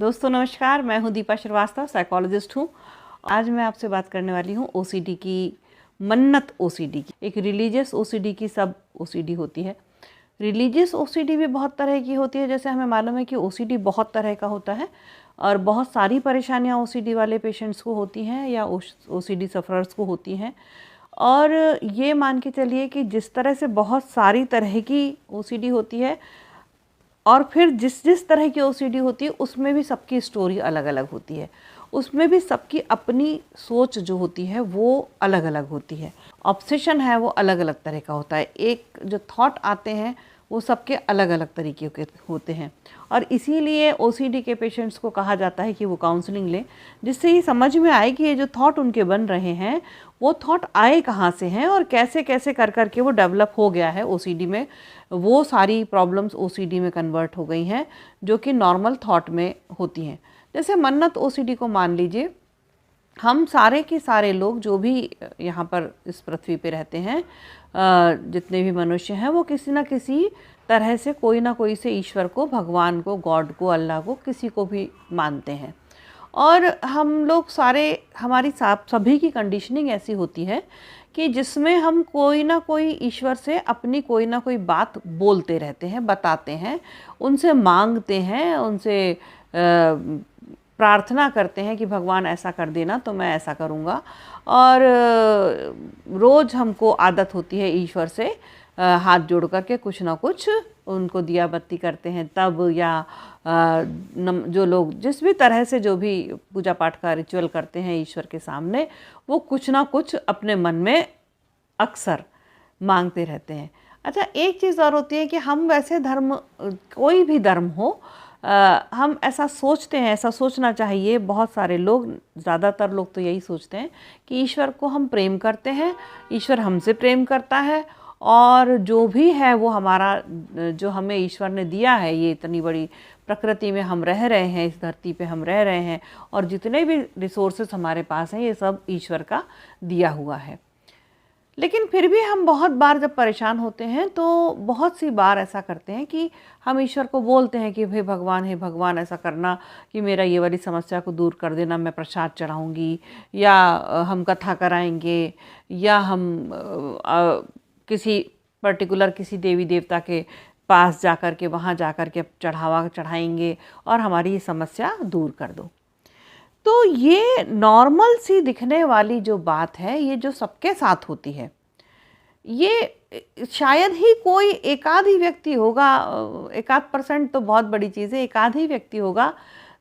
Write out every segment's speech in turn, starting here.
दोस्तों नमस्कार, मैं हूं दीपा श्रीवास्तव, साइकोलॉजिस्ट हूं। आज मैं आपसे बात करने वाली हूं ओसीडी की, मन्नत ओसीडी की। एक रिलीजियस ओसीडी की सब ओसीडी होती है। रिलीजियस ओसीडी भी बहुत तरह की होती है। जैसे हमें मालूम है कि ओसीडी बहुत तरह का होता है और बहुत सारी परेशानियां ओसीडी वाले पेशेंट्स को होती हैं या ओसीडी सफ़रर्स को होती हैं। और ये मान के चलिए कि जिस तरह से बहुत सारी तरह की ओसीडी होती है और फिर जिस जिस तरह की ओसीडी होती है उसमें भी सबकी स्टोरी अलग अलग होती है। उसमें भी सबकी अपनी सोच जो होती है वो अलग अलग होती है। ऑब्सेशन है वो अलग अलग तरह का होता है। एक जो थॉट आते हैं वो सबके अलग अलग तरीके के होते हैं और इसीलिए ओसीडी के पेशेंट्स को कहा जाता है कि वो काउंसलिंग लें, जिससे ये समझ में आए कि ये जो थॉट उनके बन रहे हैं वो थॉट आए कहाँ से हैं और कैसे कैसे कर कर के वो डेवलप हो गया है ओसीडी में। वो सारी प्रॉब्लम्स ओसीडी में कन्वर्ट हो गई हैं जो कि नॉर्मल थॉट में होती हैं। जैसे मन्नत ओसीडी को मान लीजिए, हम सारे के सारे लोग जो भी यहाँ पर इस पृथ्वी पे रहते हैं, जितने भी मनुष्य हैं, वो किसी न किसी तरह से कोई ना कोई से ईश्वर को, भगवान को, गॉड को, अल्लाह को, किसी को भी मानते हैं। और हम लोग सारे, हमारी सभी की कंडीशनिंग ऐसी होती है कि जिसमें हम कोई ना कोई ईश्वर से अपनी कोई ना कोई बात बोलते रहते हैं, बताते हैं, उनसे मांगते हैं, उनसे प्रार्थना करते हैं कि भगवान ऐसा कर देना तो मैं ऐसा करूँगा। और रोज़ हमको आदत होती है ईश्वर से हाथ जोड़ कर के कुछ ना कुछ उनको दिया बत्ती करते हैं तब, या जो लोग जिस भी तरह से जो भी पूजा पाठ का रिचुअल करते हैं ईश्वर के सामने, वो कुछ ना कुछ अपने मन में अक्सर मांगते रहते हैं। अच्छा, एक चीज़ और होती है कि हम वैसे धर्म, कोई भी धर्म हो, हम ऐसा सोचते हैं, ऐसा सोचना चाहिए। बहुत सारे लोग, ज़्यादातर लोग तो यही सोचते हैं कि ईश्वर को हम प्रेम करते हैं, ईश्वर हमसे प्रेम करता है और जो भी है वो हमारा, जो हमें ईश्वर ने दिया है, ये इतनी बड़ी प्रकृति में हम रह रहे हैं, इस धरती पे हम रह रहे हैं और जितने भी रिसोर्सेज हमारे पास हैं ये सब ईश्वर का दिया हुआ है। लेकिन फिर भी हम बहुत बार जब परेशान होते हैं तो बहुत सी बार ऐसा करते हैं कि हम ईश्वर को बोलते हैं कि हे भगवान ऐसा करना कि मेरा ये वाली समस्या को दूर कर देना, मैं प्रसाद चढ़ाऊँगी, या हम कथा कराएंगे, या हम किसी पर्टिकुलर किसी देवी देवता के पास जाकर के, वहाँ जाकर के चढ़ावा चढ़ाएंगे और हमारी ये समस्या दूर कर दो। तो ये नॉर्मल सी दिखने वाली जो बात है, ये जो सबके साथ होती है, ये शायद ही कोई एकाध ही व्यक्ति होगा, 1% तो बहुत बड़ी चीज़ है, एकाध ही व्यक्ति होगा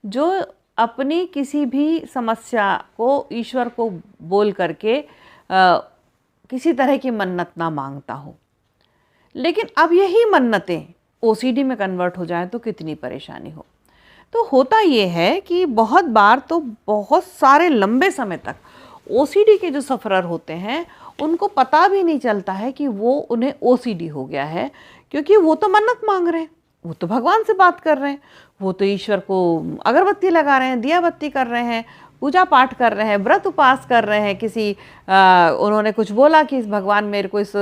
जो अपनी किसी भी समस्या को ईश्वर को बोल करके किसी तरह की मन्नत ना मांगता हो। लेकिन अब यही मन्नतें ओसीडी में कन्वर्ट हो जाए तो कितनी परेशानी हो। तो होता ये है कि बहुत बार तो बहुत सारे लंबे समय तक ओसीडी के जो सफ़रर होते हैं उनको पता भी नहीं चलता है कि वो उन्हें ओसीडी हो गया है, क्योंकि वो तो मन्नत मांग रहे हैं, वो तो भगवान से बात कर रहे हैं, वो तो ईश्वर को अगरबत्ती लगा रहे हैं, दिया बत्ती कर रहे हैं, पूजा पाठ कर रहे हैं, व्रत उपास कर रहे हैं। किसी उन्होंने कुछ बोला कि भगवान मेरे को इस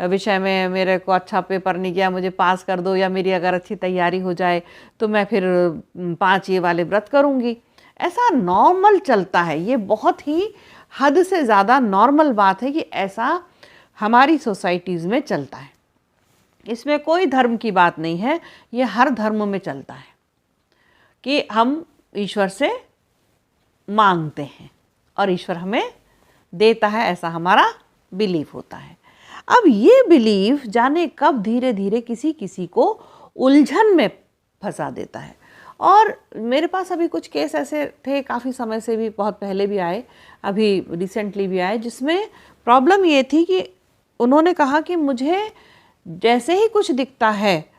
विषय में मेरे को अच्छा पेपर नहीं गया, मुझे पास कर दो, या मेरी अगर अच्छी तैयारी हो जाए तो मैं फिर 5 ये वाले व्रत करूँगी। ऐसा नॉर्मल चलता है। ये बहुत ही हद से ज़्यादा नॉर्मल बात है कि ऐसा हमारी सोसाइटीज़ में चलता है। इसमें कोई धर्म की बात नहीं है, ये हर धर्म में चलता है कि हम ईश्वर से मांगते हैं और ईश्वर हमें देता है, ऐसा हमारा बिलीफ होता है। अब ये बिलीफ जाने कब धीरे धीरे किसी किसी को उलझन में फंसा देता है। और मेरे पास अभी कुछ केस ऐसे थे, काफ़ी समय से भी, बहुत पहले भी आए, अभी रिसेंटली भी आए, जिसमें प्रॉब्लम ये थी कि उन्होंने कहा कि मुझे जैसे ही कुछ दिखता है,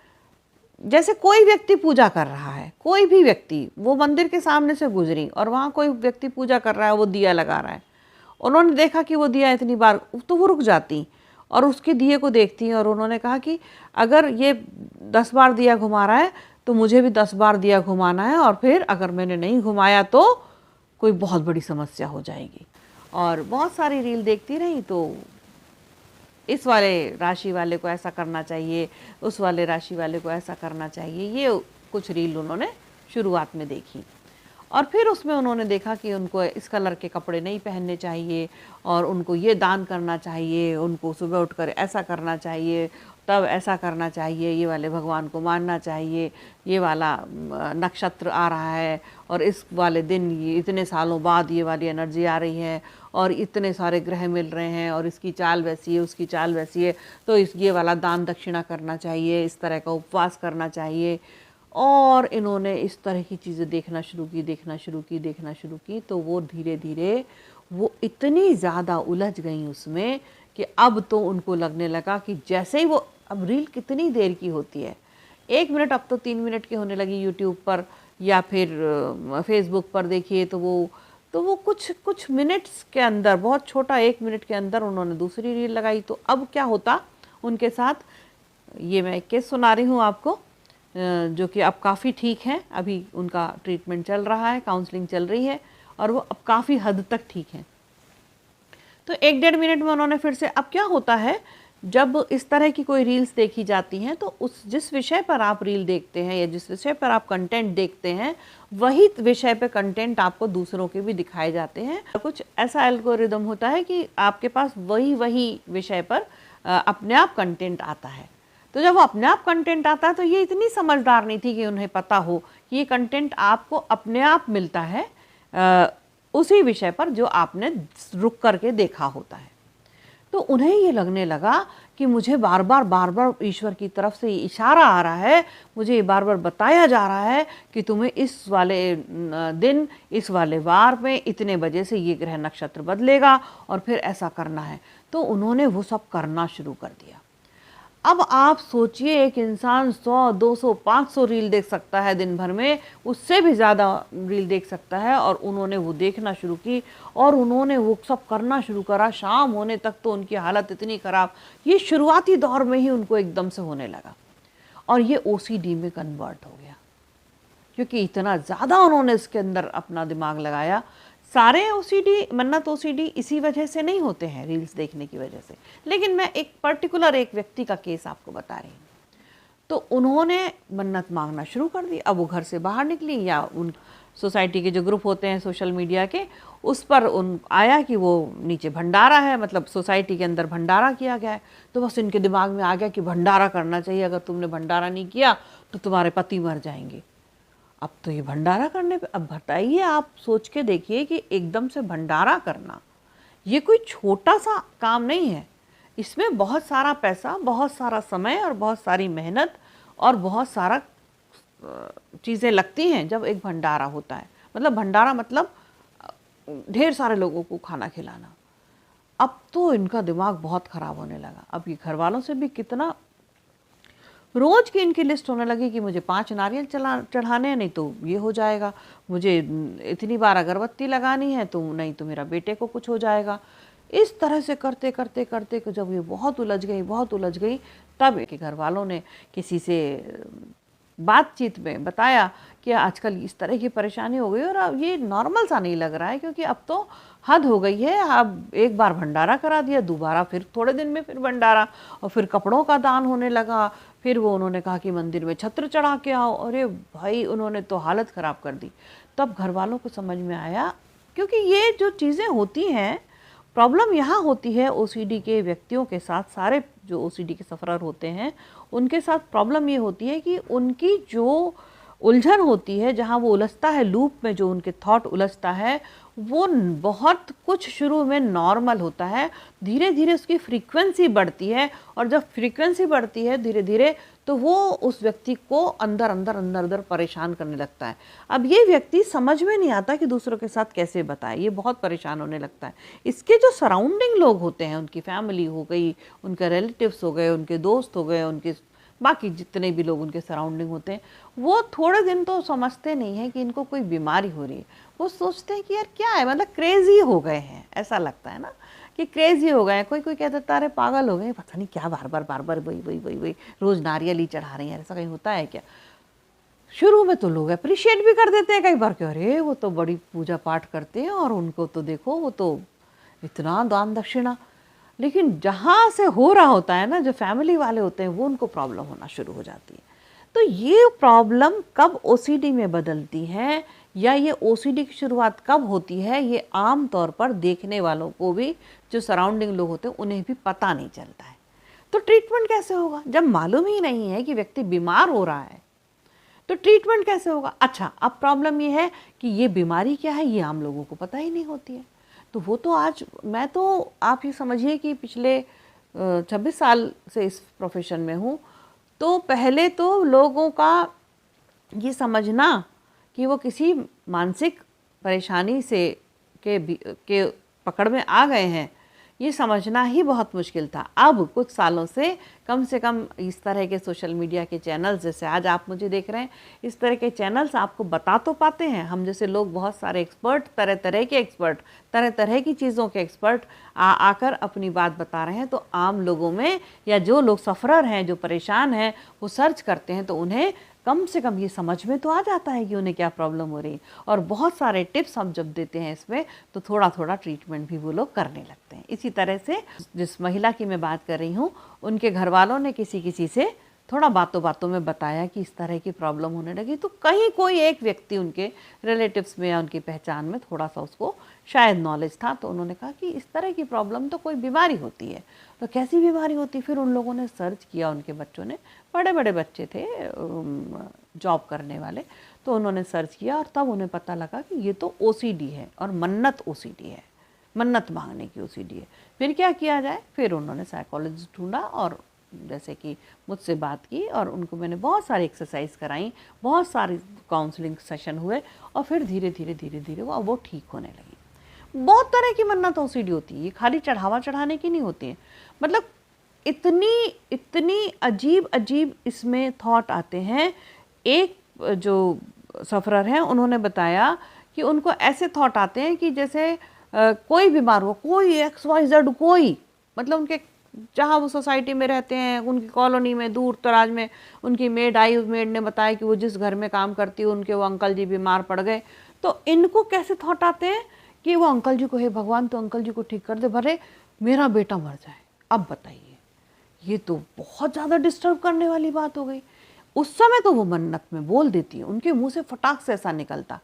जैसे कोई व्यक्ति पूजा कर रहा है, कोई भी व्यक्ति, वो मंदिर के सामने से गुजरी और वहाँ कोई व्यक्ति पूजा कर रहा है, वो दिया लगा रहा है, उन्होंने देखा कि वो दिया इतनी बार, तो वो रुक जाती और उसके दिए को देखती। और उन्होंने कहा कि अगर ये 10 बार दिया घुमा रहा है तो मुझे भी 10 बार दिया घुमाना है, और फिर अगर मैंने नहीं घुमाया तो कोई बहुत बड़ी समस्या हो जाएगी। और बहुत सारी रील देखती रही, तो इस वाले राशि वाले को ऐसा करना चाहिए, उस वाले राशि वाले को ऐसा करना चाहिए, ये कुछ रील उन्होंने शुरुआत में देखी। और फिर उसमें उन्होंने देखा कि उनको इस कलर के कपड़े नहीं पहनने चाहिए और उनको ये दान करना चाहिए, उनको सुबह उठकर ऐसा करना चाहिए, तब ऐसा करना चाहिए, ये वाले भगवान को मानना चाहिए, ये वाला नक्षत्र आ रहा है और इस वाले दिन ये इतने सालों बाद ये वाली एनर्जी आ रही है और इतने सारे ग्रह मिल रहे हैं और इसकी चाल वैसी है, उसकी चाल वैसी है, तो इस ये वाला दान दक्षिणा करना चाहिए, इस तरह का उपवास करना चाहिए। और इन्होंने इस तरह की चीज़ें देखना शुरू की, तो वो धीरे धीरे वो इतनी ज़्यादा उलझ गई उसमें कि अब तो उनको लगने लगा कि जैसे ही वो, अब रील कितनी देर की होती है, 1 मिनट अब तो 3 मिनट की होने लगी यूट्यूब पर या फिर फेसबुक पर देखिए, तो वो कुछ मिनट्स के अंदर, बहुत छोटा 1 मिनट के अंदर उन्होंने दूसरी रील लगाई। तो अब क्या होता उनके साथ, ये मैं एक केस सुना रही हूँ आपको, जो कि अब काफ़ी ठीक हैं, अभी उनका ट्रीटमेंट चल रहा है, काउंसलिंग चल रही है और वो अब काफ़ी हद तक ठीक हैं। तो 1-1.5 मिनट में उन्होंने फिर से, अब क्या होता है जब इस तरह की कोई रील्स देखी जाती हैं तो उस जिस विषय पर आप रील देखते हैं या जिस विषय पर आप कंटेंट देखते हैं, वही विषय पे कंटेंट आपको दूसरों के भी दिखाए जाते हैं। कुछ ऐसा एल्गोरिदम होता है कि आपके पास वही विषय पर अपने आप कंटेंट आता है। तो जब वो अपने आप कंटेंट आता है तो ये इतनी समझदार नहीं थी कि उन्हें पता हो कि ये कंटेंट आपको अपने आप मिलता है उसी विषय पर जो आपने रुक करके देखा होता है। तो उन्हें ये लगने लगा कि मुझे बार बार ईश्वर की तरफ से इशारा आ रहा है, मुझे ये बार बार बताया जा रहा है कि तुम्हें इस वाले दिन, इस वाले वार में इतने बजे से ये ग्रह नक्षत्र बदलेगा और फिर ऐसा करना है। तो उन्होंने वो सब करना शुरू कर दिया। अब आप सोचिए, एक इंसान 100, 200, 500 रील देख सकता है दिन भर में, उससे भी ज़्यादा रील देख सकता है, और उन्होंने वो देखना शुरू की और उन्होंने वो सब करना शुरू करा। शाम होने तक तो उनकी हालत इतनी ख़राब, ये शुरुआती दौर में ही उनको एकदम से होने लगा और ये OCD में कन्वर्ट हो गया, क्योंकि इतना ज़्यादा उन्होंने इसके अंदर अपना दिमाग लगाया। सारे OCD, मन्नत OCD इसी वजह से नहीं होते हैं, रील्स देखने की वजह से, लेकिन मैं एक पर्टिकुलर एक व्यक्ति का केस आपको बता रही हूँ। तो उन्होंने मन्नत मांगना शुरू कर दी। अब वो घर से बाहर निकली या उन सोसाइटी के जो ग्रुप होते हैं सोशल मीडिया के, उस पर उन आया कि वो नीचे भंडारा है, मतलब सोसाइटी के अंदर भंडारा किया गया है। तो बस इनके दिमाग में आ गया कि भंडारा करना चाहिए, अगर तुमने भंडारा नहीं किया तो तुम्हारे पति मर जाएंगे। अब तो ये भंडारा करने पे, अब बताइए, आप सोच के देखिए कि एकदम से भंडारा करना ये कोई छोटा सा काम नहीं है। इसमें बहुत सारा पैसा, बहुत सारा समय और बहुत सारी मेहनत और बहुत सारा चीज़ें लगती हैं जब एक भंडारा होता है। मतलब भंडारा मतलब ढेर सारे लोगों को खाना खिलाना। अब तो इनका दिमाग बहुत ख़राब होने लगा। अब ये घर वालों से भी कितना, रोज़ की इनकी लिस्ट होने लगी कि मुझे 5 नारियल चढ़ाने हैं, नहीं तो ये हो जाएगा, मुझे इतनी बार अगरबत्ती लगानी है, तो नहीं तो मेरा बेटे को कुछ हो जाएगा। इस तरह से करते करते करते जब ये बहुत उलझ गई, तब के घर वालों ने किसी से बातचीत में बताया कि आजकल इस तरह की परेशानी हो गई और अब ये नॉर्मल सा नहीं लग रहा है, क्योंकि अब तो हद हो गई है। अब एक बार भंडारा करा दिया, दोबारा फिर थोड़े दिन में फिर भंडारा, और फिर कपड़ों का दान होने लगा। फिर वो उन्होंने कहा कि मंदिर में छत्र चढ़ा के आओ। अरे भाई, उन्होंने तो हालत ख़राब कर दी। तब घर वालों को समझ में आया, क्योंकि ये जो चीज़ें होती हैं, प्रॉब्लम यहाँ होती है OCD के व्यक्तियों के साथ, सारे जो OCD के सफ़रर होते हैं उनके साथ प्रॉब्लम ये होती है कि उनकी जो उलझन होती है, जहाँ वो उलझता है लूप में, जो उनके थॉट उलझता है, वो बहुत कुछ शुरू में नॉर्मल होता है, धीरे धीरे उसकी फ्रीक्वेंसी बढ़ती है, और जब फ्रीक्वेंसी बढ़ती है धीरे धीरे, तो वो उस व्यक्ति को अंदर अंदर परेशान करने लगता है। अब ये व्यक्ति समझ में नहीं आता कि दूसरों के साथ कैसे बताए, ये बहुत परेशान होने लगता है। इसके जो सराउंडिंग लोग होते हैं, उनकी फैमिली हो गई, उनके रिलेटिव्स हो गए, उनके दोस्त हो गए, उनके बाकी जितने भी लोग उनके सराउंडिंग होते हैं, वो थोड़े दिन तो समझते नहीं हैं कि इनको कोई बीमारी हो रही है। वो सोचते हैं कि यार क्या है, मतलब क्रेजी हो गए हैं, ऐसा लगता है ना कि क्रेजी हो गए हैं। कोई कह देता अरे पागल हो गए, पता नहीं क्या बार बार वही रोज़ नारियल ही चढ़ा रही हैं, ऐसा कहीं होता है क्या। शुरू में तो लोग अप्रिशिएट भी कर देते हैं कई बार कि अरे वो तो बड़ी पूजा पाठ करते हैं और उनको तो देखो, वो तो इतना दान दक्षिणा। लेकिन जहाँ से हो रहा होता है ना, जो फैमिली वाले होते हैं, वो उनको प्रॉब्लम होना शुरू हो जाती है। तो ये प्रॉब्लम कब OCD में बदलती है, या ये ओसीडी की शुरुआत कब होती है, ये आम तौर पर देखने वालों को भी, जो सराउंडिंग लोग होते हैं उन्हें भी पता नहीं चलता है। तो ट्रीटमेंट कैसे होगा जब मालूम ही नहीं है कि व्यक्ति बीमार हो रहा है, तो ट्रीटमेंट कैसे होगा? अच्छा, अब प्रॉब्लम ये है कि ये बीमारी क्या है ये आम लोगों को पता ही नहीं होती है। तो वो तो आज मैं तो आप ये समझिए कि पिछले 26 साल से इस प्रोफेशन में हूँ, तो पहले तो लोगों का ये समझना कि वो किसी मानसिक परेशानी के पकड़ में आ गए हैं, ये समझना ही बहुत मुश्किल था। अब कुछ सालों से कम इस तरह के सोशल मीडिया के चैनल्स, जैसे आज आप मुझे देख रहे हैं, इस तरह के चैनल्स आपको बता तो पाते हैं। हम जैसे लोग बहुत सारे एक्सपर्ट, तरह तरह के एक्सपर्ट, तरह तरह की चीज़ों के एक्सपर्ट आकर अपनी बात बता रहे हैं। तो आम लोगों में, या जो लोग सफ़रर हैं, जो परेशान हैं, वो सर्च करते हैं तो उन्हें कम से कम ये समझ में तो आ जाता है कि उन्हें क्या प्रॉब्लम हो रही है। और बहुत सारे टिप्स हम जब देते हैं इसमें, तो थोड़ा थोड़ा ट्रीटमेंट भी वो लोग करने लगते हैं। इसी तरह से जिस महिला की मैं बात कर रही हूँ, उनके घर वालों ने किसी से थोड़ा बातों बातों में बताया कि इस तरह की प्रॉब्लम होने लगी, तो कहीं कोई एक व्यक्ति उनके रिलेटिव्स में या उनकी पहचान में थोड़ा सा उसको शायद नॉलेज था, तो उन्होंने कहा कि इस तरह की प्रॉब्लम तो कोई बीमारी होती है। तो कैसी बीमारी होती? फिर उन लोगों ने सर्च किया, उनके बच्चों ने, बड़े बड़े बच्चे थे जॉब करने वाले, तो उन्होंने सर्च किया और तब उन्हें पता लगा कि ये तो ओसीडी है, और मन्नत ओसीडी है, मन्नत मांगने की ओसीडी है। फिर क्या किया जाए? फिर उन्होंने साइकोलॉजिस्ट ढूंढा और जैसे कि मुझसे बात की, और उनको मैंने बहुत सारी एक्सरसाइज कराई, बहुत सारी काउंसलिंग सेशन हुए, और फिर धीरे धीरे वो ठीक होने लगी। बहुत तरह की मन्नत ओसीडी होती है, ये खाली चढ़ावा चढ़ाने की नहीं होती है। मतलब इतनी अजीब अजीब इसमें थॉट आते हैं। एक जो सफ़रर हैं उन्होंने बताया कि उनको ऐसे थॉट आते हैं कि जैसे कोई बीमार हो, कोई XYZ, कोई, मतलब उनके जहाँ वो सोसाइटी में रहते हैं, उनकी कॉलोनी में दूर दराज में उनकी मेड आई, उस मेड ने बताया कि वो जिस घर में काम करती है उनके वो अंकल जी बीमार पड़ गए। तो इनको कैसे थॉट आते हैं कि वो अंकल जी को, हे भगवान तो अंकल जी को ठीक कर दे, भले मेरा बेटा मर जाए। अब बताइए, ये तो बहुत ज़्यादा डिस्टर्ब करने वाली बात हो गई। उस समय तो वो मन्नत में बोल देती है, उनके मुंह से फटाक से ऐसा निकलता।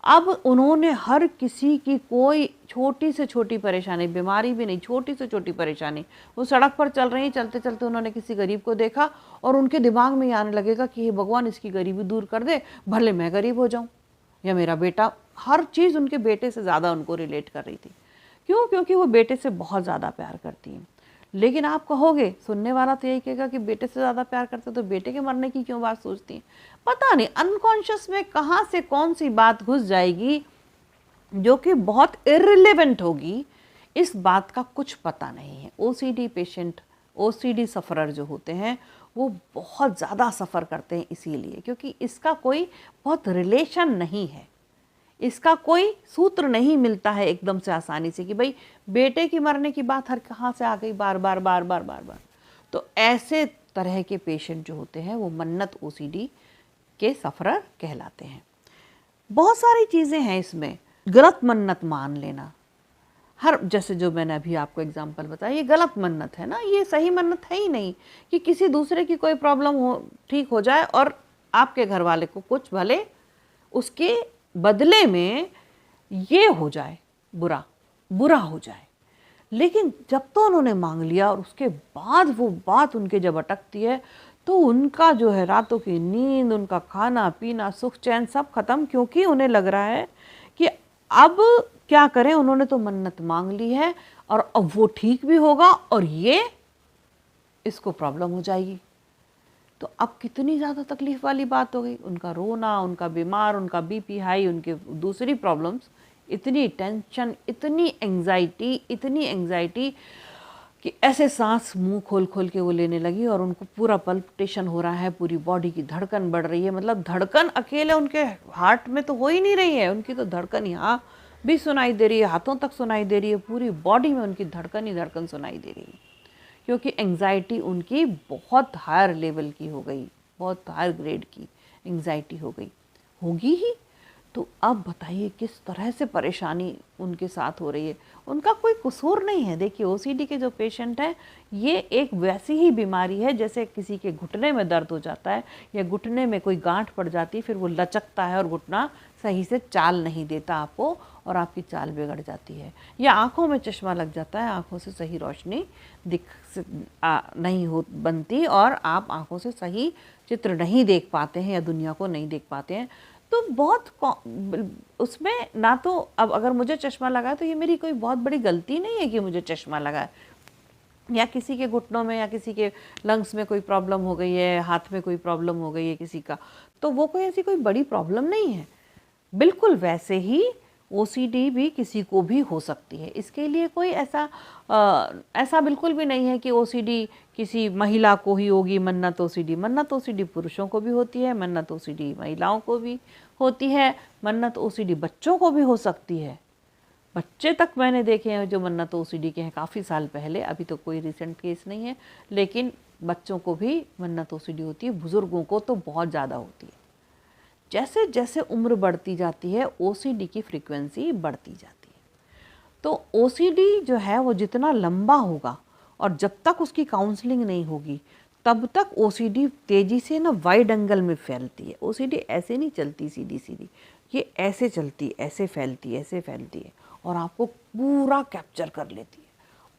अब उन्होंने हर किसी की कोई छोटी से छोटी परेशानी, बीमारी भी नहीं, छोटी से छोटी परेशानी, वो सड़क पर चल रही, चलते चलते उन्होंने किसी गरीब को देखा और उनके दिमाग में ये आने लगेगा कि हे भगवान इसकी गरीबी दूर कर दे, भले मैं गरीब हो जाऊं या मेरा बेटा। हर चीज़ उनके बेटे से ज़्यादा उनको रिलेट कर रही थी। क्यों? क्योंकि वो बेटे से बहुत ज़्यादा प्यार करती हैं। लेकिन आप कहोगे, सुनने वाला तो यही कहेगा कि बेटे से ज़्यादा प्यार करते तो बेटे के मरने की क्यों बात सोचती हैं? पता नहीं अनकॉन्शियस में कहाँ से कौन सी बात घुस जाएगी जो कि बहुत इर्रिलेवेंट होगी, इस बात का कुछ पता नहीं है। ओसीडी पेशेंट, ओसीडी सफ़रर जो होते हैं, वो बहुत ज़्यादा सफ़र करते हैं इसीलिए, क्योंकि इसका कोई बहुत रिलेशन नहीं है, इसका कोई सूत्र नहीं मिलता है एकदम से आसानी से कि भाई बेटे की मरने की बात हर कहाँ से आ गई बार बार बार बार बार बार। तो ऐसे तरह के पेशेंट जो होते हैं वो मन्नत ओसीडी के सफ़रर कहलाते हैं। बहुत सारी चीज़ें हैं इसमें। गलत मन्नत मान लेना, हर, जैसे जो मैंने अभी आपको एग्जांपल बताया, ये गलत मन्नत है ना, ये सही मन्नत है ही नहीं कि किसी दूसरे की कोई प्रॉब्लम हो, ठीक हो जाए और आपके घर वाले को कुछ भले उसके बदले में ये हो जाए, बुरा हो जाए। लेकिन जब तो उन्होंने मांग लिया और उसके बाद वो बात उनके जब अटकती है, तो उनका जो है रातों की नींद, उनका खाना पीना, सुख चैन सब खत्म, क्योंकि उन्हें लग रहा है कि अब क्या करें, उन्होंने तो मन्नत मांग ली है और अब वो ठीक भी होगा और ये इसको प्रॉब्लम हो जाएगी। तो अब कितनी ज़्यादा तकलीफ वाली बात हो गई। उनका रोना, उनका बीमार, उनका बीपी हाई, उनके दूसरी प्रॉब्लम्स, इतनी टेंशन, इतनी एंग्जाइटी कि ऐसे सांस मुंह खोल खोल के वो लेने लगी और उनको पूरा पल्पिटेशन हो रहा है, पूरी बॉडी की धड़कन बढ़ रही है। मतलब धड़कन अकेले उनके हार्ट में तो हो ही नहीं रही है, उनकी तो धड़कन यहाँ भी सुनाई दे रही है, हाथों तक सुनाई दे रही है, पूरी बॉडी में उनकी धड़कन ही धड़कन सुनाई दे रही है, क्योंकि एंग्जाइटी उनकी बहुत हायर लेवल की हो गई, बहुत हायर ग्रेड की एंग्जाइटी हो गई, होगी ही। तो अब बताइए किस तरह से परेशानी उनके साथ हो रही है। उनका कोई कसूर नहीं है। देखिए ओसीडी के जो पेशेंट हैं, ये एक वैसी ही बीमारी है जैसे किसी के घुटने में दर्द हो जाता है या घुटने में कोई गांठ पड़ जाती है, फिर वो लचकता है और घुटना सही से चाल नहीं देता आपको और आपकी चाल बिगड़ जाती है। या आँखों में चश्मा लग जाता है, आँखों से सही रोशनी नहीं हो बनती और आप आँखों से सही चित्र नहीं देख पाते हैं या दुनिया को नहीं देख पाते हैं। तो बहुत उसमें ना तो अब अगर मुझे चश्मा लगा है तो ये मेरी कोई बहुत बड़ी गलती नहीं है कि मुझे चश्मा लगा है, या किसी के घुटनों में या किसी के लंग्स में कोई प्रॉब्लम हो गई है, हाथ में कोई प्रॉब्लम हो गई है किसी का, तो वो कोई ऐसी कोई बड़ी प्रॉब्लम नहीं है। बिल्कुल वैसे ही ओसीडी भी किसी को भी हो सकती है। इसके लिए कोई ऐसा बिल्कुल भी नहीं है कि ओसीडी किसी महिला को ही होगी। मन्नत ओसीडी पुरुषों को भी होती है, मन्नत ओसीडी महिलाओं को भी होती है, मन्नत ओसीडी बच्चों को भी हो सकती है। बच्चे तक मैंने देखे हैं जो मन्नत ओसीडी के हैं काफ़ी साल पहले, अभी तो कोई रिसेंट केस नहीं है, लेकिन बच्चों को भी मन्नत ओसीडी होती है, बुज़ुर्गों को तो बहुत ज़्यादा होती है। जैसे जैसे उम्र बढ़ती जाती है ओसीडी की फ्रीक्वेंसी बढ़ती जाती है। तो ओसीडी जो है वो जितना लंबा होगा और जब तक उसकी काउंसलिंग नहीं होगी तब तक ओसीडी तेज़ी से ना वाइड एंगल में फैलती है। ओसीडी ऐसे नहीं चलती सीधी सीधी, ये ऐसे चलती, ऐसे फैलती है और आपको पूरा कैप्चर कर लेती है,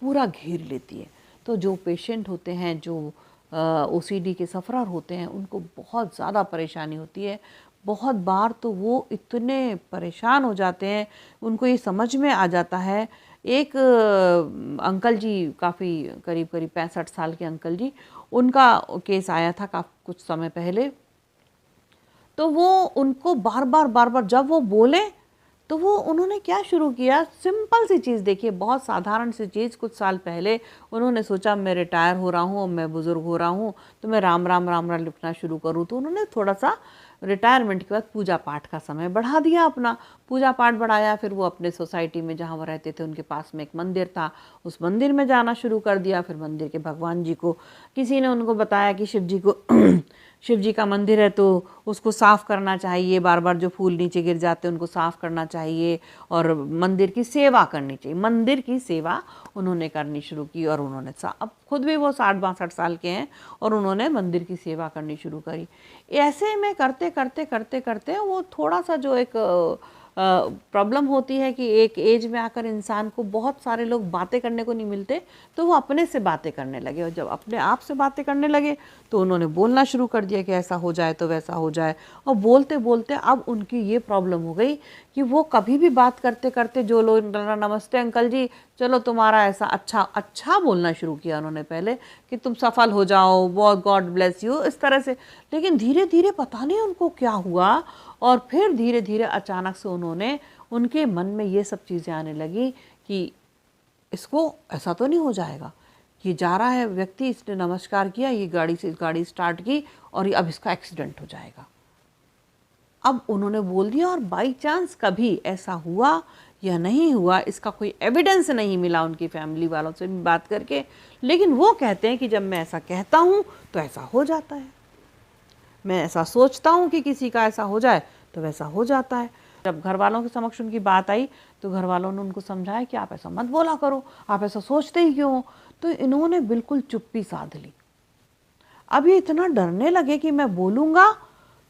पूरा घेर लेती है। तो जो पेशेंट होते हैं, जो ओसीडी के सफ़रर होते हैं, उनको बहुत ज़्यादा परेशानी होती है। बहुत बार तो वो इतने परेशान हो जाते हैं, उनको ये समझ में आ जाता है। एक अंकल जी, काफ़ी करीब 65 साल के अंकल जी, उनका केस आया था कुछ समय पहले। तो वो उनको बार बार जब वो बोले तो वो उन्होंने क्या शुरू किया, सिंपल सी चीज़, देखिए बहुत साधारण सी चीज़। कुछ साल पहले उन्होंने सोचा मैं रिटायर हो रहा हूँ, मैं बुज़ुर्ग हो रहा हूँ, तो मैं राम राम लिखना शुरू करूँ। तो उन्होंने थोड़ा सा रिटायरमेंट के बाद पूजा पाठ का समय बढ़ा दिया, अपना पूजा पाठ बढ़ाया। फिर वो अपने सोसाइटी में जहाँ वो रहते थे उनके पास में एक मंदिर था, उस मंदिर में जाना शुरू कर दिया। फिर मंदिर के भगवान जी को किसी ने उनको बताया कि शिव जी का मंदिर है तो उसको साफ़ करना चाहिए, बार बार जो फूल नीचे गिर जाते हैं उनको साफ़ करना चाहिए और मंदिर की सेवा करनी चाहिए। मंदिर की सेवा उन्होंने करनी शुरू की और उन्होंने अब खुद भी वो 60-62 साल के हैं और उन्होंने मंदिर की सेवा करनी शुरू करी। ऐसे में करते वो थोड़ा सा जो एक प्रॉब्लम होती है कि एक एज में आकर इंसान को बहुत सारे लोग बातें करने को नहीं मिलते, तो वो अपने से बातें करने लगे। और जब अपने आप से बातें करने लगे तो उन्होंने बोलना शुरू कर दिया कि ऐसा हो जाए तो वैसा हो जाए। और बोलते बोलते अब उनकी ये प्रॉब्लम हो गई कि वो कभी भी बात करते करते जो लोग, नमस्ते अंकल जी, चलो तुम्हारा ऐसा अच्छा बोलना शुरू किया उन्होंने पहले कि तुम सफल हो जाओ, बहुत गॉड ब्लेस यू, इस तरह से। लेकिन धीरे धीरे पता नहीं उनको क्या हुआ और फिर धीरे धीरे अचानक से उनके मन में ये सब चीज़ें आने लगी कि इसको ऐसा तो नहीं हो जाएगा, ये जा रहा है व्यक्ति, इसने नमस्कार किया, ये गाड़ी स्टार्ट की और अब इसका एक्सीडेंट हो जाएगा। अब उन्होंने बोल दिया और बाई चांस कभी ऐसा हुआ या नहीं हुआ इसका कोई एविडेंस नहीं मिला उनकी फैमिली वालों से भी बात करके, लेकिन वो कहते हैं कि जब मैं ऐसा कहता हूँ तो ऐसा हो जाता है, मैं ऐसा सोचता हूँ कि किसी का ऐसा हो जाए तो वैसा हो जाता है। जब घर वालों के समक्ष उनकी बात आई तो घर वालों ने उनको समझाया कि आप ऐसा मत बोला करो, आप ऐसा सोचते ही क्यों हो। तो इन्होंने बिल्कुल चुप्पी साध ली। अब ये इतना डरने लगे कि मैं बोलूँगा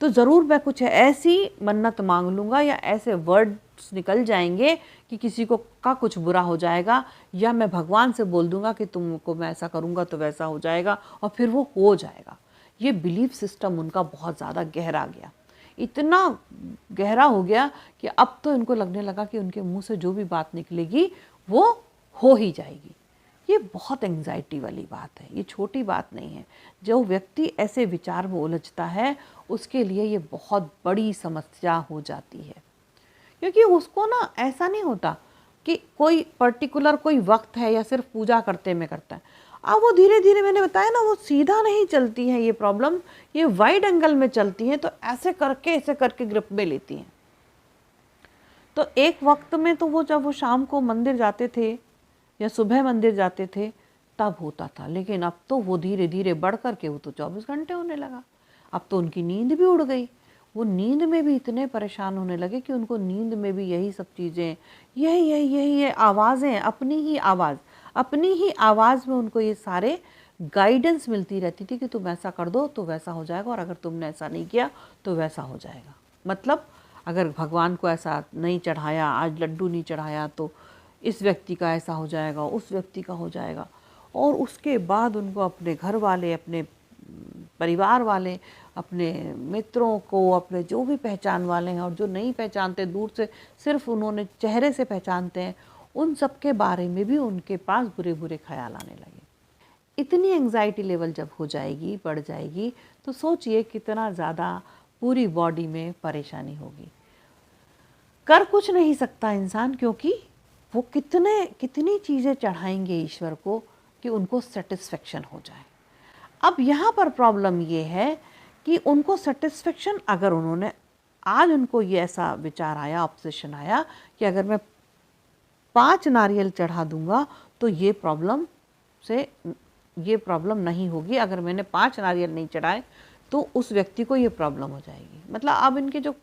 तो ज़रूर मैं कुछ ऐसी मन्नत मांग लूँगा या ऐसे वर्ड्स निकल जाएंगे कि किसी को का कुछ बुरा हो जाएगा, या मैं भगवान से बोल दूँगा कि तुमको मैं ऐसा करूँगा तो वैसा हो जाएगा और फिर वो हो जाएगा। ये बिलीफ सिस्टम उनका बहुत ज़्यादा गहरा गया, इतना गहरा हो गया कि अब तो इनको लगने लगा कि उनके मुंह से जो भी बात निकलेगी वो हो ही जाएगी। ये बहुत एंग्जाइटी वाली बात है, ये छोटी बात नहीं है। जो व्यक्ति ऐसे विचार में उलझता है उसके लिए ये बहुत बड़ी समस्या हो जाती है, क्योंकि उसको ना ऐसा नहीं होता कि कोई पर्टिकुलर कोई वक्त है या सिर्फ पूजा करते में करता है। अब वो धीरे धीरे, मैंने बताया ना, वो सीधा नहीं चलती है ये प्रॉब्लम, ये वाइड एंगल में चलती है। तो ऐसे करके ग्रिप में लेती हैं। तो एक वक्त में तो वो जब वो शाम को मंदिर जाते थे या सुबह मंदिर जाते थे तब होता था, लेकिन अब तो वो धीरे धीरे बढ़ कर के वो तो 24 घंटे होने लगा। अब तो उनकी नींद भी उड़ गई, वो नींद में भी इतने परेशान होने लगे कि उनको नींद में भी यही सब चीज़ें, यही आवाज़ें, अपनी ही आवाज़ में उनको ये सारे गाइडेंस मिलती रहती थी कि तुम ऐसा कर दो तो वैसा हो जाएगा, और अगर तुमने ऐसा नहीं किया तो वैसा हो जाएगा। मतलब अगर भगवान को ऐसा नहीं चढ़ाया, आज लड्डू नहीं चढ़ाया, तो इस व्यक्ति का ऐसा हो जाएगा, उस व्यक्ति का हो जाएगा। और उसके बाद उनको अपने घर वाले, अपने परिवार वाले, अपने मित्रों को, अपने जो भी पहचान वाले हैं और जो नहीं पहचानते, दूर से सिर्फ उन्होंने चेहरे से पहचानते हैं, उन सब के बारे में भी उनके पास बुरे बुरे ख्याल आने लगे। इतनी एंग्जाइटी लेवल जब हो जाएगी, बढ़ जाएगी, तो सोचिए कितना ज़्यादा पूरी बॉडी में परेशानी होगी। कर कुछ नहीं सकता इंसान, क्योंकि वो कितनी चीज़ें चढ़ाएंगे ईश्वर को कि उनको सेटिस्फेक्शन हो जाए। अब यहाँ पर प्रॉब्लम ये है कि उनको सेटिस्फेक्शन, अगर उन्होंने आज उनको ये ऐसा विचार आया, ऑब्सेशन आया कि अगर मैं 5 नारियल चढ़ा दूंगा तो ये प्रॉब्लम नहीं होगी, अगर मैंने 5 नारियल नहीं चढ़ाए तो उस व्यक्ति को ये प्रॉब्लम हो जाएगी। मतलब अब इनके जो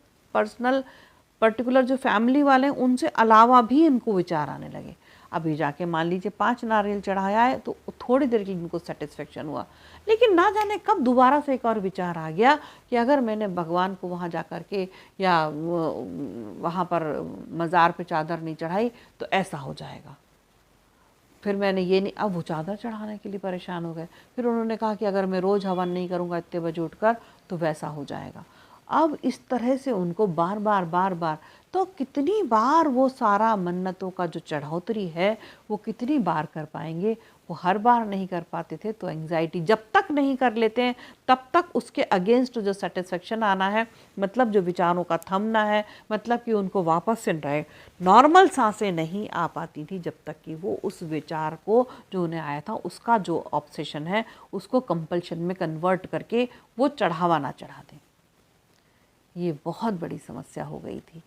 पर्टिकुलर जो फैमिली वाले हैं, उनसे अलावा भी इनको विचार आने लगे। अभी जाके मान लीजिए 5 नारियल चढ़ाया है तो थोड़ी देर के लिए इनको सेटिस्फेक्शन हुआ, लेकिन ना जाने कब दोबारा से एक और विचार आ गया कि अगर मैंने भगवान को वहाँ जा कर के या वहाँ पर मज़ार पे चादर नहीं चढ़ाई तो ऐसा हो जाएगा। फिर मैंने ये नहीं, अब वो चादर चढ़ाने के लिए परेशान हो गए। फिर उन्होंने कहा कि अगर मैं रोज़ हवन नहीं करूँगा इतने बजे उठकर तो वैसा हो जाएगा। अब इस तरह से उनको बार बार तो कितनी बार वो सारा मन्नतों का जो चढ़ौतरी है वो कितनी बार कर पाएंगे। वो हर बार नहीं कर पाते थे, तो एंग्जाइटी जब तक नहीं कर लेते हैं तब तक उसके अगेंस्ट जो सेटिस्फेक्शन आना है, मतलब जो विचारों का थमना है, मतलब कि उनको वापस से नॉर्मल सांसें नहीं आ पाती थी जब तक कि वो उस विचार को जो उन्हें आया था उसका जो ऑब्सेशन है उसको कंपल्शन में कन्वर्ट करके वो चढ़ावा ना चढ़ा दें। ये बहुत बड़ी समस्या हो गई थी।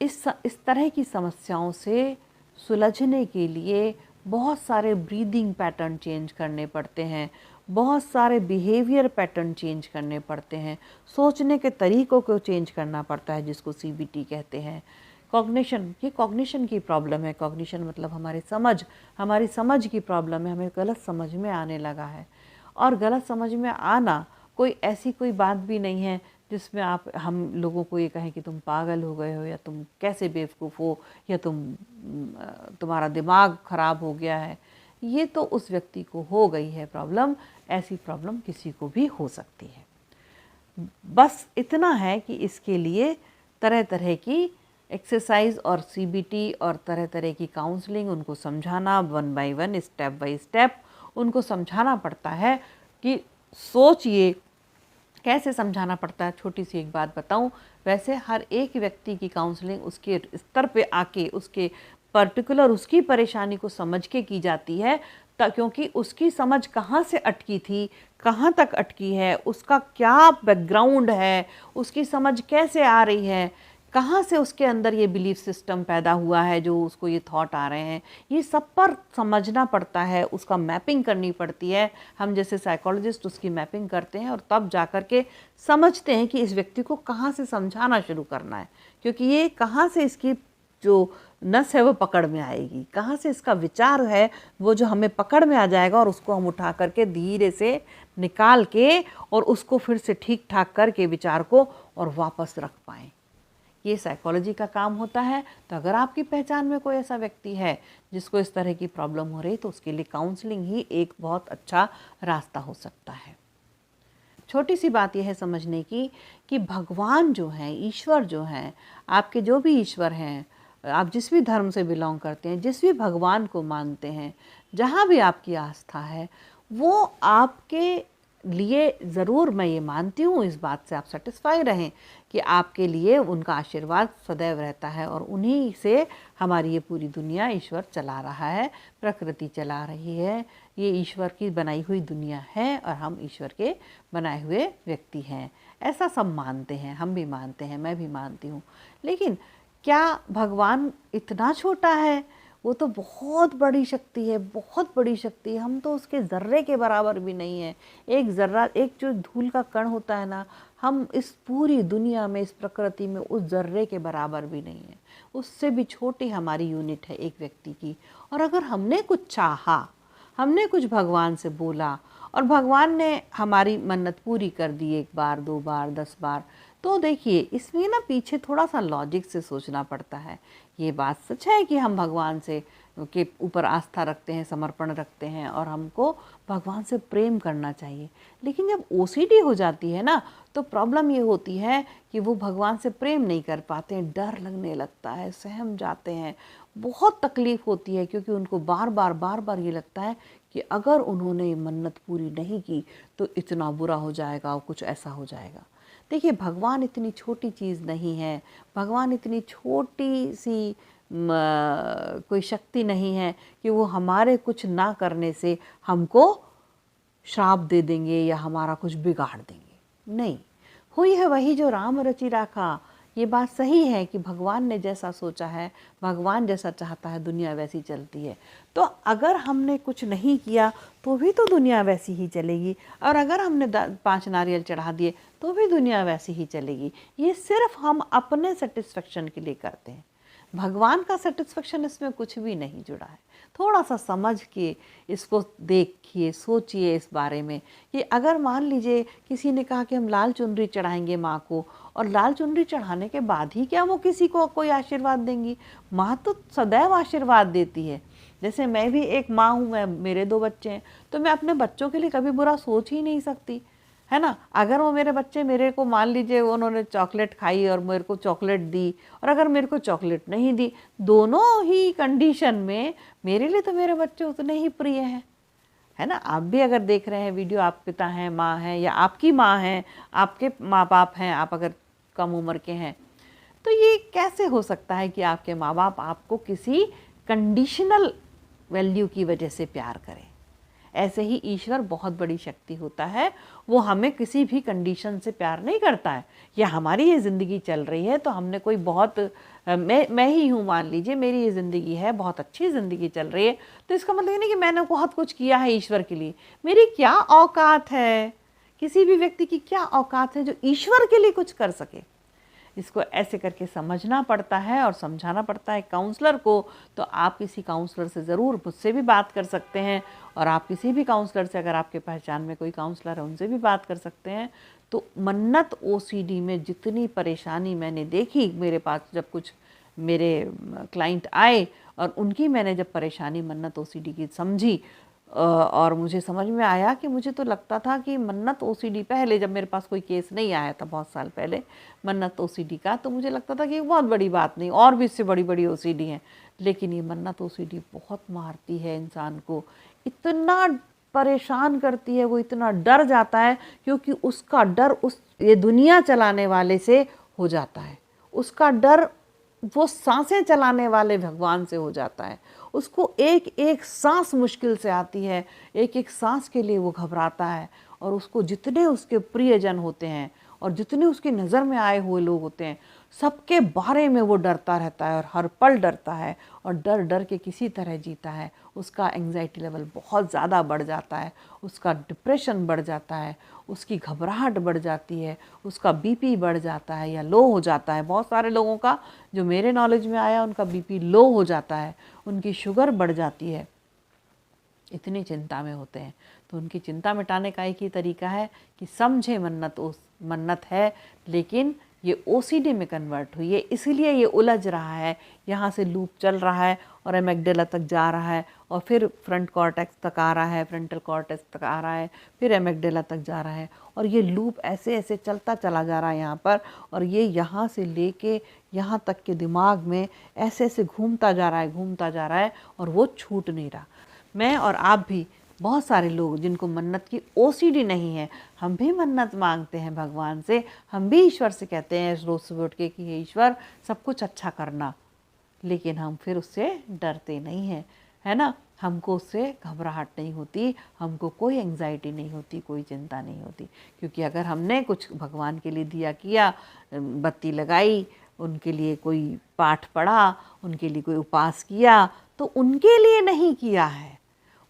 इस तरह की समस्याओं से सुलझने के लिए बहुत सारे ब्रीदिंग पैटर्न चेंज करने पड़ते हैं, बहुत सारे बिहेवियर पैटर्न चेंज करने पड़ते हैं, सोचने के तरीक़ों को चेंज करना पड़ता है, जिसको CBT कहते हैं। कॉग्निशन, ये कॉग्निशन की प्रॉब्लम है। कॉग्निशन मतलब हमारी समझ की प्रॉब्लम है, हमें गलत समझ में आने लगा है। और गलत समझ में आना कोई बात भी नहीं है जिसमें हम लोगों को ये कहें कि तुम पागल हो गए हो, या तुम कैसे बेवकूफ़ हो, या तुम्हारा दिमाग ख़राब हो गया है। ये तो उस व्यक्ति को हो गई है प्रॉब्लम, ऐसी प्रॉब्लम किसी को भी हो सकती है। बस इतना है कि इसके लिए तरह तरह की एक्सरसाइज और CBT और तरह तरह की काउंसलिंग, उनको समझाना 1 by 1, स्टेप बाय स्टेप उनको समझाना पड़ता है। कि सोचिए कैसे समझाना पड़ता है। छोटी सी एक बात बताऊं, वैसे हर एक व्यक्ति की काउंसलिंग उसके स्तर पे आके उसके पर्टिकुलर उसकी परेशानी को समझ के की जाती है, क्योंकि उसकी समझ कहाँ से अटकी थी, कहाँ तक अटकी है, उसका क्या बैकग्राउंड है, उसकी समझ कैसे आ रही है, कहाँ से उसके अंदर ये बिलीफ सिस्टम पैदा हुआ है जो उसको ये थॉट आ रहे हैं, ये सब पर समझना पड़ता है, उसका मैपिंग करनी पड़ती है। हम जैसे साइकोलॉजिस्ट उसकी मैपिंग करते हैं और तब जा कर के समझते हैं कि इस व्यक्ति को कहाँ से समझाना शुरू करना है, क्योंकि ये कहाँ से इसकी जो नस है वो पकड़ में आएगी, कहाँ से इसका विचार है वो जो हमें पकड़ में आ जाएगा, और उसको हम उठा करके धीरे से निकाल के और उसको फिर से ठीक ठाक करके विचार को और वापस रख पाएँ। ये साइकोलॉजी का काम होता है। तो अगर आपकी पहचान में कोई ऐसा व्यक्ति है जिसको इस तरह की प्रॉब्लम हो रही, तो उसके लिए काउंसलिंग ही एक बहुत अच्छा रास्ता हो सकता है। छोटी सी बात यह है समझने की कि भगवान जो हैं, ईश्वर जो हैं, आपके जो भी ईश्वर हैं, आप जिस भी धर्म से बिलोंग करते हैं, जिस भी भगवान को मानते हैं, जहाँ भी आपकी आस्था है, वो आपके लिए ज़रूर, मैं ये मानती हूँ, इस बात से आप सेटिस्फाई रहें कि आपके लिए उनका आशीर्वाद सदैव रहता है, और उन्हीं से हमारी ये पूरी दुनिया ईश्वर चला रहा है, प्रकृति चला रही है। ये ईश्वर की बनाई हुई दुनिया है और हम ईश्वर के बनाए हुए व्यक्ति हैं। ऐसा सब मानते हैं, हम भी मानते हैं, मैं भी मानती हूँ। लेकिन क्या भगवान इतना छोटा है? वो तो बहुत बड़ी शक्ति है, बहुत बड़ी शक्ति है। हम तो उसके ज़र्रे के बराबर भी नहीं है। एक ज़र्रा, एक जो धूल का कण होता है ना, हम इस पूरी दुनिया में, इस प्रकृति में उस ज़र्रे के बराबर भी नहीं है। उससे भी छोटी हमारी यूनिट है एक व्यक्ति की। और अगर हमने कुछ चाहा, हमने कुछ भगवान से बोला और भगवान ने हमारी मन्नत पूरी कर दी, 1 बार 2 बार 10 बार, तो देखिए इसमें ना पीछे थोड़ा सा लॉजिक से सोचना पड़ता है। ये बात सच है कि हम भगवान से के ऊपर आस्था रखते हैं, समर्पण रखते हैं और हमको भगवान से प्रेम करना चाहिए। लेकिन जब ओसीडी हो जाती है ना, तो प्रॉब्लम ये होती है कि वो भगवान से प्रेम नहीं कर पाते हैं, डर लगने लगता है, सहम जाते हैं, बहुत तकलीफ़ होती है, क्योंकि उनको बार बार ये लगता है कि अगर उन्होंने मन्नत पूरी नहीं की तो इतना बुरा हो जाएगा और कुछ ऐसा हो जाएगा। देखिए भगवान इतनी छोटी चीज़ नहीं है, भगवान इतनी छोटी सी कोई शक्ति नहीं है कि वो हमारे कुछ ना करने से हमको श्राप दे देंगे या हमारा कुछ बिगाड़ देंगे। नहीं, हुई है वही जो राम रचि राखा। ये बात सही है कि भगवान ने जैसा सोचा है, भगवान जैसा चाहता है, दुनिया वैसी चलती है। तो अगर हमने कुछ नहीं किया तो भी तो दुनिया वैसी ही चलेगी, और अगर हमने 5 नारियल चढ़ा दिए तो भी दुनिया वैसी ही चलेगी। ये सिर्फ हम अपने सेटिस्फेक्शन के लिए करते हैं। भगवान का सेटिस्फेक्शन इसमें कुछ भी नहीं जुड़ा है। थोड़ा सा समझ के इसको देखिए, सोचिए इस बारे में कि अगर मान लीजिए किसी ने कहा कि हम लाल चुनरी चढ़ाएंगे माँ को, और लाल चुनरी चढ़ाने के बाद ही क्या वो किसी को कोई आशीर्वाद देंगी? माँ तो सदैव आशीर्वाद देती है। जैसे मैं भी एक माँ हूँ, मैं, मेरे 2 बच्चे हैं, तो मैं अपने बच्चों के लिए कभी बुरा सोच ही नहीं सकती, है ना। अगर वो मेरे बच्चे मेरे को, मान लीजिए उन्होंने चॉकलेट खाई और मेरे को चॉकलेट दी, और अगर मेरे को चॉकलेट नहीं दी, दोनों ही कंडीशन में मेरे लिए तो मेरे बच्चे उतने ही प्रिय हैं, है ना। आप भी अगर देख रहे हैं वीडियो, आप पिता हैं, माँ हैं, या आपकी माँ हैं, आपके माँ बाप हैं, आप अगर कम उम्र के हैं, तो ये कैसे हो सकता है कि आपके माँ बाप आपको किसी कंडीशनल वैल्यू की वजह से प्यार करें? ऐसे ही ईश्वर बहुत बड़ी शक्ति होता है, वो हमें किसी भी कंडीशन से प्यार नहीं करता है। या हमारी ये ज़िंदगी चल रही है तो हमने कोई बहुत, मैं ही हूँ, मान लीजिए मेरी ये ज़िंदगी है, बहुत अच्छी ज़िंदगी चल रही है, तो इसका मतलब ये नहीं कि मैंने बहुत कुछ किया है ईश्वर के लिए। मेरी क्या औकात है, किसी भी व्यक्ति की क्या औकात है जो ईश्वर के लिए कुछ कर सके? इसको ऐसे करके समझना पड़ता है और समझाना पड़ता है काउंसलर को। तो आप किसी काउंसलर से ज़रूर, मुझसे भी बात कर सकते हैं, और आप किसी भी काउंसलर से, अगर आपके पहचान में कोई काउंसलर है, उनसे भी बात कर सकते हैं। तो मन्नत ओसीडी में जितनी परेशानी मैंने देखी, मेरे पास जब कुछ मेरे क्लाइंट आए और उनकी मैंने जब परेशानी मन्नत ओसीडी की समझी, और मुझे समझ में आया कि मुझे तो लगता था कि मन्नत ओसीडी, पहले जब मेरे पास कोई केस नहीं आया था बहुत साल पहले मन्नत ओसीडी का, तो मुझे लगता था कि बहुत बड़ी बात नहीं, और भी इससे बड़ी बड़ी ओसीडी हैं। लेकिन ये मन्नत ओसीडी बहुत मारती है इंसान को, इतना परेशान करती है, वो इतना डर जाता है, क्योंकि उसका डर उस ये दुनिया चलाने वाले से हो जाता है, उसका डर वो सांसें चलाने वाले भगवान से हो जाता है। उसको एक एक सांस मुश्किल से आती है, एक एक सांस के लिए वो घबराता है, और उसको जितने उसके प्रियजन होते हैं और जितने उसकी नज़र में आए हुए लोग होते हैं, सबके बारे में वो डरता रहता है और हर पल डरता है, और डर डर के किसी तरह जीता है। उसका एंग्जाइटी लेवल बहुत ज़्यादा बढ़ जाता है, उसका डिप्रेशन बढ़ जाता है, उसकी घबराहट बढ़ जाती है, उसका बीपी बढ़ जाता है या लो हो जाता है। बहुत सारे लोगों का जो मेरे नॉलेज में आया, उनका बीपी लो हो जाता है, उनकी शुगर बढ़ जाती है, इतनी चिंता में होते हैं। तो उनकी चिंता मिटाने का एक ही तरीका है कि समझे मन्नत है, लेकिन ये ओसीडी में कन्वर्ट हुई है, इसीलिए ये उलझ रहा है, यहाँ से लूप चल रहा है और एमिगडाला तक जा रहा है, और फिर फ्रंट कॉर्टेक्स तक आ रहा है, फ्रंटल कॉर्टेक्स तक आ रहा है, फिर एमिगडाला तक जा रहा है, और ये लूप ऐसे ऐसे चलता चला जा रहा है यहाँ पर, और ये यहाँ से लेके यहाँ तक के दिमाग में ऐसे ऐसे घूमता जा रहा है, और वो छूट नहीं रहा। मैं और आप भी, बहुत सारे लोग जिनको मन्नत की ओसीडी नहीं है, हम भी मन्नत मांगते हैं भगवान से, हम भी ईश्वर से कहते हैं रोज़ सुबह उठ के कि हे ईश्वर सब कुछ अच्छा करना, लेकिन हम फिर उससे डरते नहीं हैं, है ना। हमको उससे घबराहट नहीं होती, हमको कोई एंग्जाइटी नहीं होती, कोई चिंता नहीं होती, क्योंकि अगर हमने कुछ भगवान के लिए दिया किया, बत्ती लगाई, उनके लिए कोई पाठ पढ़ा, उनके लिए कोई उपास किया, तो उनके लिए नहीं किया है,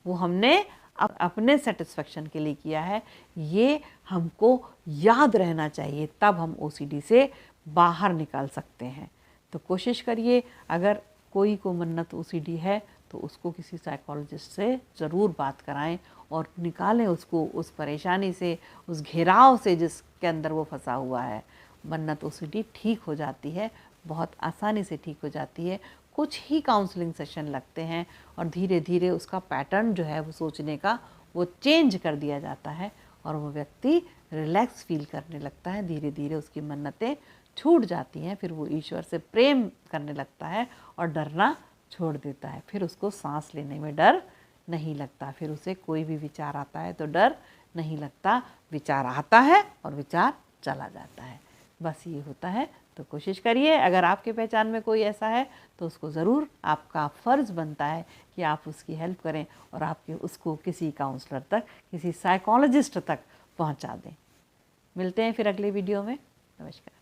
वो हमने अपने सेटिस्फेक्शन के लिए किया है। ये हमको याद रहना चाहिए, तब हम OCD से बाहर निकाल सकते हैं। तो कोशिश करिए, अगर कोई को मन्नत OCD है तो उसको किसी साइकोलॉजिस्ट से ज़रूर बात कराएं और निकालें उसको उस परेशानी से, उस घेराव से जिसके अंदर वो फंसा हुआ है। मन्नत OCD ठीक हो जाती है, बहुत आसानी से ठीक हो जाती है। कुछ ही काउंसलिंग सेशन लगते हैं और धीरे धीरे उसका पैटर्न जो है वो सोचने का वो चेंज कर दिया जाता है और वो व्यक्ति रिलैक्स फील करने लगता है। धीरे धीरे उसकी मन्नतें छूट जाती हैं, फिर वो ईश्वर से प्रेम करने लगता है और डरना छोड़ देता है। फिर उसको सांस लेने में डर नहीं लगता, फिर उसे कोई भी विचार आता है तो डर नहीं लगता। विचार आता है और विचार चला जाता है, बस ये होता है। तो कोशिश करिए, अगर आपके पहचान में कोई ऐसा है तो उसको ज़रूर, आपका फ़र्ज़ बनता है कि आप उसकी हेल्प करें और आपके उसको किसी काउंसलर तक, किसी साइकोलॉजिस्ट तक पहुंचा दें। मिलते हैं फिर अगले वीडियो में। नमस्कार।